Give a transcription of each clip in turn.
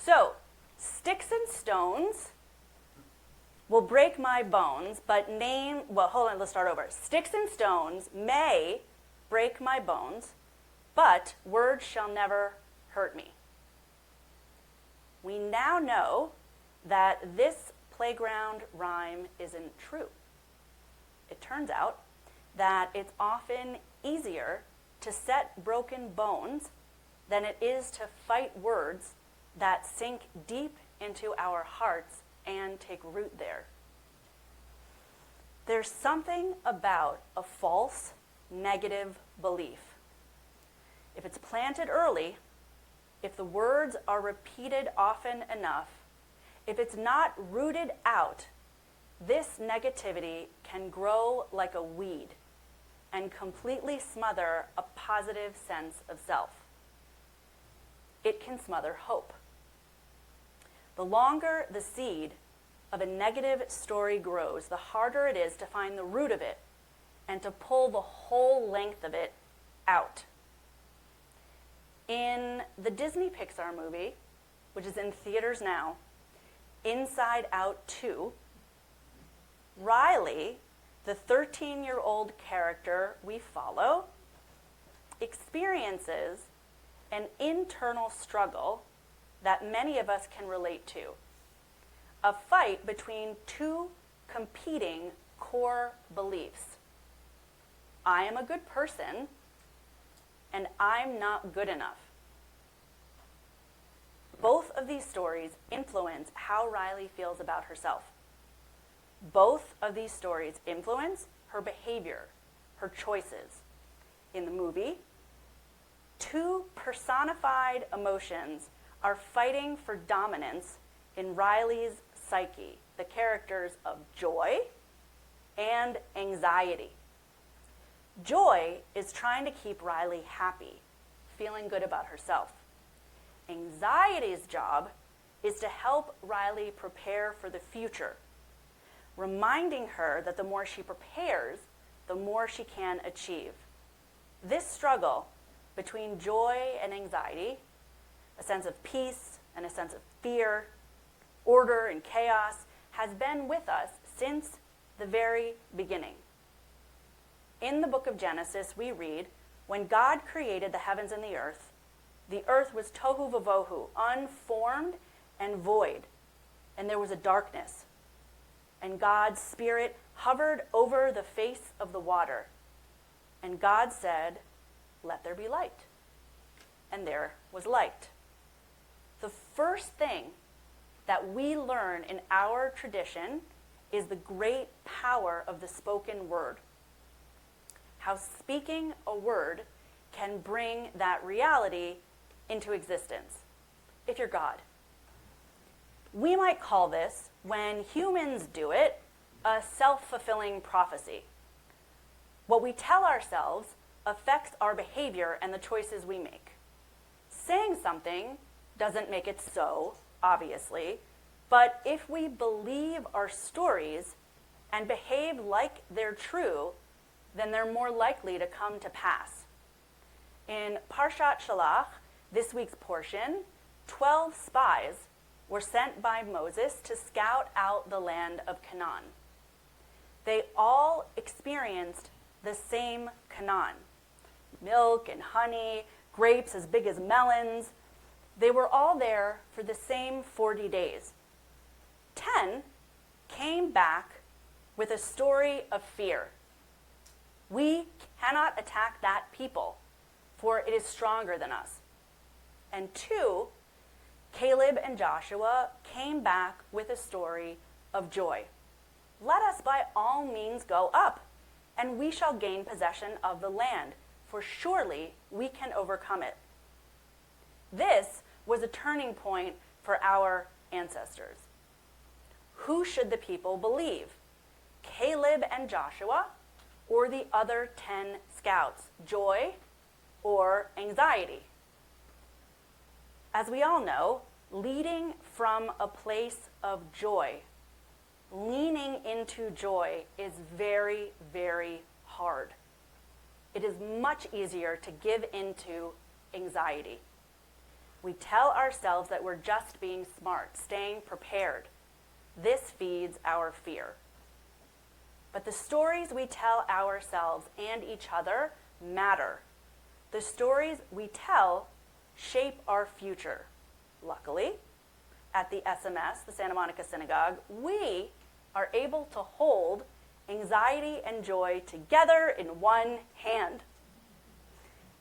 So, sticks and stones will break my bones, but let's start over. Sticks and stones may break my bones, but words shall never hurt me. We now know that this playground rhyme isn't true. It turns out that it's often easier to set broken bones than it is to fight words that sink deep into our hearts and take root there. There's something about a false, negative belief. If it's planted early, if the words are repeated often enough, if it's not rooted out, this negativity can grow like a weed and completely smother a positive sense of self. It can smother hope. The longer the seed of a negative story grows, the harder it is to find the root of it and to pull the whole length of it out. In the Disney Pixar movie, which is in theaters now, Inside Out 2, Riley, the 13-year-old character we follow, experiences an internal struggle that many of us can relate to. A fight between two competing core beliefs. I am a good person, and I'm not good enough. Both of these stories influence how Riley feels about herself. Both of these stories influence her behavior, her choices. In the movie, two personified emotions are fighting for dominance in Riley's psyche, the characters of joy and anxiety. Joy is trying to keep Riley happy, feeling good about herself. Anxiety's job is to help Riley prepare for the future, reminding her that the more she prepares, the more she can achieve. This struggle between joy and anxiety, a sense of peace and a sense of fear, order and chaos, has been with us since the very beginning. In the book of Genesis, we read, when God created the heavens and the earth was tohu vavohu, unformed and void, and there was a darkness. And God's Spirit hovered over the face of the water. And God said, let there be light. And there was light. The first thing that we learn in our tradition is the great power of the spoken word. How speaking a word can bring that reality into existence, if you're God. We might call this, when humans do it, a self-fulfilling prophecy. What we tell ourselves affects our behavior and the choices we make. Saying something doesn't make it so, obviously, but if we believe our stories and behave like they're true, then they're more likely to come to pass. In Parshat Shalach, this week's portion, 12 spies were sent by Moses to scout out the land of Canaan. They all experienced the same Canaan. Milk and honey, grapes as big as melons. They were all there for the same 40 days. 10 came back with a story of fear. We cannot attack that people, for it is stronger than us. And 2, Caleb and Joshua, came back with a story of joy. Let us by all means go up, and we shall gain possession of the land, for surely we can overcome it. This was a turning point for our ancestors. Who should the people believe? Caleb and Joshua, or the other 10 scouts? Joy or anxiety? As we all know, leading from a place of joy, leaning into joy is very, very hard. It is much easier to give into anxiety. We tell ourselves that we're just being smart, staying prepared. This feeds our fear. But the stories we tell ourselves and each other matter. The stories we tell shape our future. Luckily, at the SMS, the Santa Monica Synagogue, we are able to hold anxiety and joy together in one hand.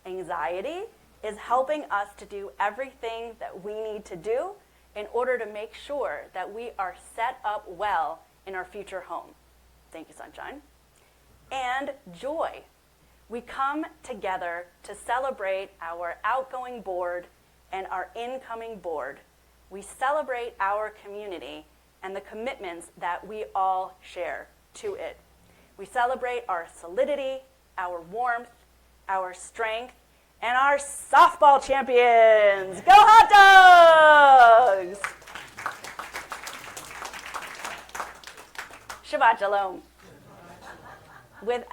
Anxiety is helping us to do everything that we need to do in order to make sure that we are set up well in our future home. Thank you, sunshine. And joy. We come together to celebrate our outgoing board and our incoming board. We celebrate our community and the commitments that we all share to it. We celebrate our solidity, our warmth, our strength, and our softball champions. Go Hot Dogs! Shabbat Shalom. With